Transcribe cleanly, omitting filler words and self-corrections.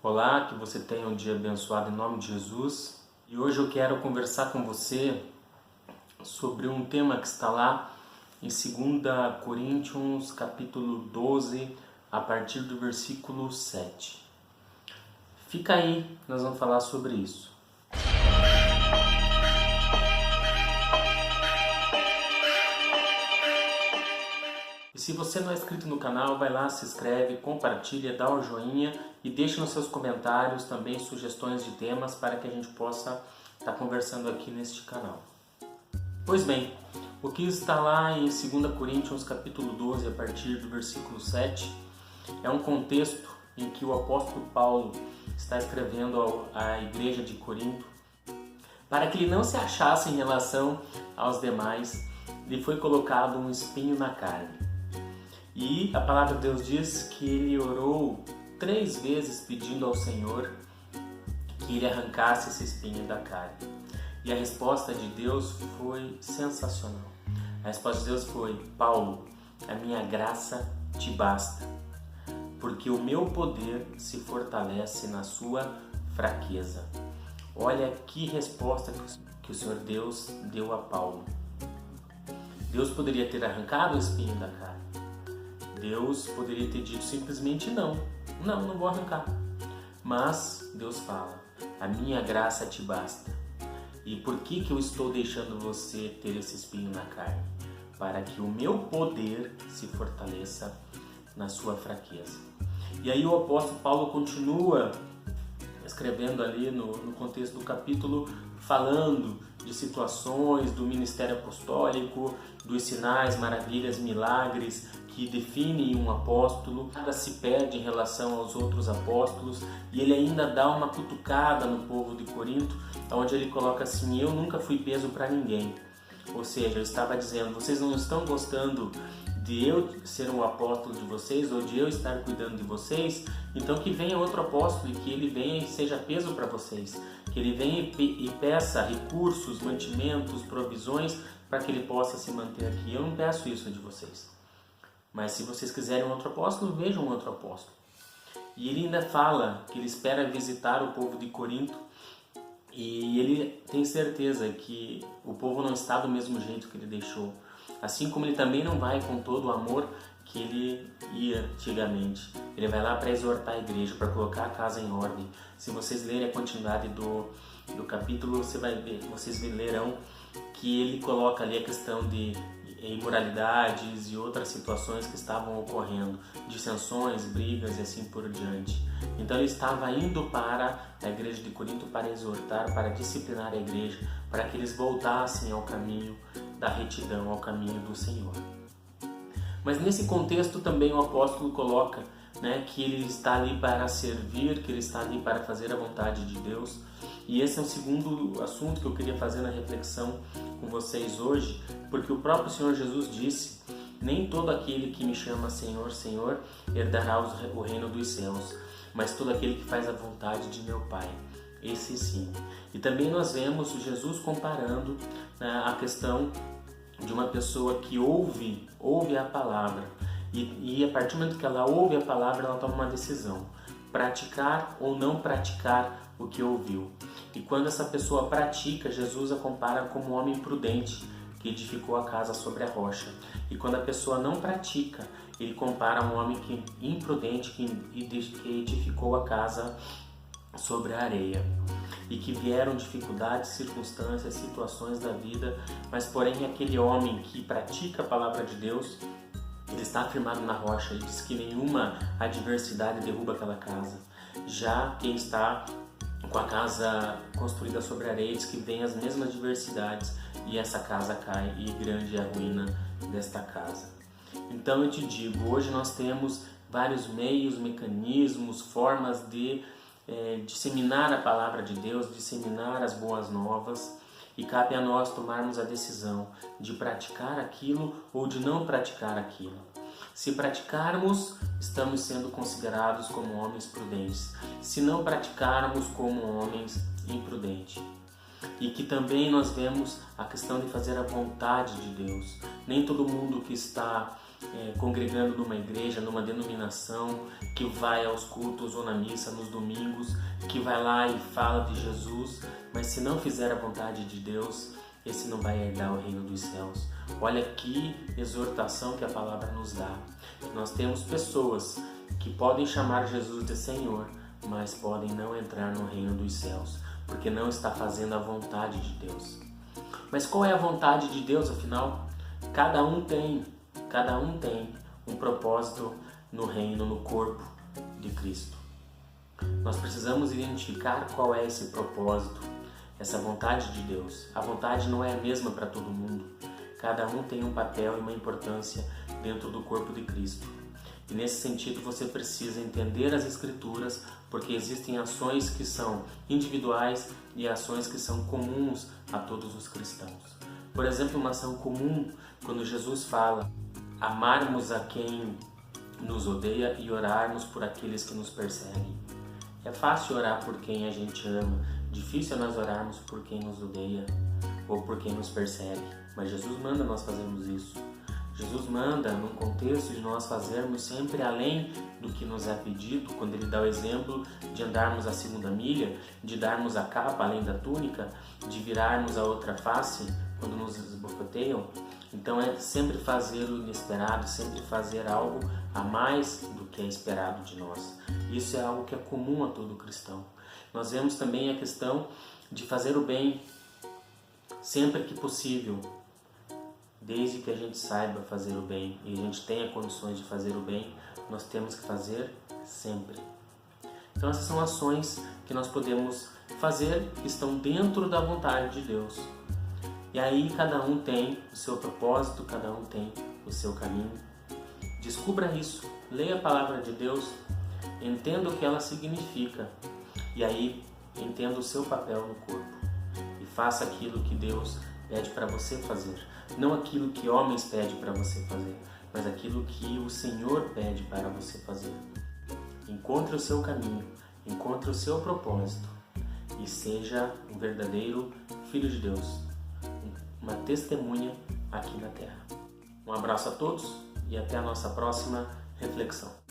Olá, que você tenha um dia abençoado em nome de Jesus. E hoje eu quero conversar com você sobre um tema que está lá em 2 Coríntios, capítulo 12, a partir do versículo 7. Fica aí, nós vamos falar sobre isso. E se você não é inscrito no canal, vai lá, se inscreve, compartilha, dá o joinha e deixa nos seus comentários também sugestões de temas para que a gente possa estar conversando aqui neste canal. Pois bem, o que está lá em 2 Coríntios capítulo 12, a partir do versículo 7, é um contexto em que o apóstolo Paulo está escrevendo à igreja de Corinto para que ele não se achasse em relação aos demais, lhe foi colocado um espinho na carne. E a palavra de Deus diz que ele orou 3 vezes pedindo ao Senhor que ele arrancasse esse espinho da carne. E a resposta de Deus foi sensacional. A resposta de Deus foi: Paulo, a minha graça te basta, porque o meu poder se fortalece na sua fraqueza. Olha que resposta que o Senhor Deus deu a Paulo. Deus poderia ter arrancado o espinho da carne. Deus poderia ter dito simplesmente não vou arrancar. Mas Deus fala: a minha graça te basta. E por que eu estou deixando você ter esse espinho na carne? Para que o meu poder se fortaleça na sua fraqueza. E aí o apóstolo Paulo continua escrevendo ali no contexto do capítulo, falando de situações do ministério apostólico, dos sinais, maravilhas, milagres que definem um apóstolo. Nada se perde em relação aos outros apóstolos, e ele ainda dá uma cutucada no povo de Corinto, onde ele coloca assim: eu nunca fui peso para ninguém. Ou seja, ele estava dizendo: vocês não estão gostando de eu ser um apóstolo de vocês, ou de eu estar cuidando de vocês, então que venha outro apóstolo e que ele venha e seja peso para vocês, que ele venha e peça recursos, mantimentos, provisões para que ele possa se manter aqui. Eu não peço isso de vocês, mas se vocês quiserem um outro apóstolo, vejam um outro apóstolo. E ele ainda fala que ele espera visitar o povo de Corinto, e ele tem certeza que o povo não está do mesmo jeito que ele deixou. Assim como ele também não vai com todo o amor que ele ia antigamente. Ele vai lá para exortar a igreja, para colocar a casa em ordem. Se vocês lerem a continuidade do capítulo, vocês lerão que ele coloca ali a questão de imoralidades e outras situações que estavam ocorrendo, dissensões, brigas e assim por diante. Então ele estava indo para a igreja de Corinto para exortar, para disciplinar a igreja, para que eles voltassem ao caminho da retidão, ao caminho do Senhor. Mas nesse contexto também o apóstolo coloca, que ele está ali para servir, que ele está ali para fazer a vontade de Deus. E esse é o segundo assunto que eu queria fazer na reflexão com vocês hoje, porque o próprio Senhor Jesus disse: nem todo aquele que me chama Senhor, Senhor, herdará o reino dos céus, mas todo aquele que faz a vontade de meu Pai, esse sim. E também nós vemos Jesus comparando a questão de uma pessoa que ouve a palavra, e a partir do momento que ela ouve a palavra, ela toma uma decisão: praticar ou não praticar o que ouviu. E quando essa pessoa pratica, Jesus a compara como um homem prudente que edificou a casa sobre a rocha. E quando a pessoa não pratica, ele compara um homem imprudente que edificou a casa sobre a areia. E que vieram dificuldades, circunstâncias, situações da vida, mas porém aquele homem que pratica a palavra de Deus, ele está firmado na rocha. Ele diz que nenhuma adversidade derruba aquela casa. Já quem está com a casa construída sobre areia diz que vem as mesmas adversidades e essa casa cai, e grande é a ruína desta casa. Então eu te digo, hoje nós temos vários meios, mecanismos, formas de disseminar a palavra de Deus, disseminar as boas novas, e cabe a nós tomarmos a decisão de praticar aquilo ou de não praticar aquilo. Se praticarmos, estamos sendo considerados como homens prudentes. Se não praticarmos, como homens imprudentes. E que também nós vemos a questão de fazer a vontade de Deus. Nem todo mundo que está congregando numa igreja, numa denominação, que vai aos cultos ou na missa nos domingos, que vai lá e fala de Jesus, mas se não fizer a vontade de Deus, esse não vai herdar o reino dos céus. Olha que exortação que a palavra nos dá. Nós temos pessoas que podem chamar Jesus de Senhor, mas podem não entrar no reino dos céus, porque não está fazendo a vontade de Deus. Mas qual é a vontade de Deus, afinal? Cada um tem um propósito no reino, no corpo de Cristo. Nós precisamos identificar qual é esse propósito, essa vontade de Deus. A vontade não é a mesma para todo mundo. Cada um tem um papel e uma importância dentro do corpo de Cristo. E nesse sentido você precisa entender as Escrituras, porque existem ações que são individuais e ações que são comuns a todos os cristãos. Por exemplo, uma ação comum, quando Jesus fala amarmos a quem nos odeia e orarmos por aqueles que nos perseguem. É fácil orar por quem a gente ama, difícil é nós orarmos por quem nos odeia ou por quem nos persegue, mas Jesus manda nós fazermos isso. Jesus manda num contexto de nós fazermos sempre além do que nos é pedido, quando Ele dá o exemplo de andarmos a segunda milha, de darmos a capa além da túnica, de virarmos a outra face quando nos esbofeteiam. Então é sempre fazer o inesperado, sempre fazer algo a mais do que é esperado de nós. Isso é algo que é comum a todo cristão. Nós vemos também a questão de fazer o bem sempre que possível, desde que a gente saiba fazer o bem e a gente tenha condições de fazer o bem, nós temos que fazer sempre. Então essas são ações que nós podemos fazer que estão dentro da vontade de Deus. E aí cada um tem o seu propósito, cada um tem o seu caminho. Descubra isso, leia a palavra de Deus, entenda o que ela significa e aí entenda o seu papel no corpo e faça aquilo que Deus pede para você fazer. Não aquilo que homens pedem para você fazer, mas aquilo que o Senhor pede para você fazer. Encontre o seu caminho, encontre o seu propósito e seja um verdadeiro filho de Deus, uma testemunha aqui na terra. Um abraço a todos e até a nossa próxima reflexão.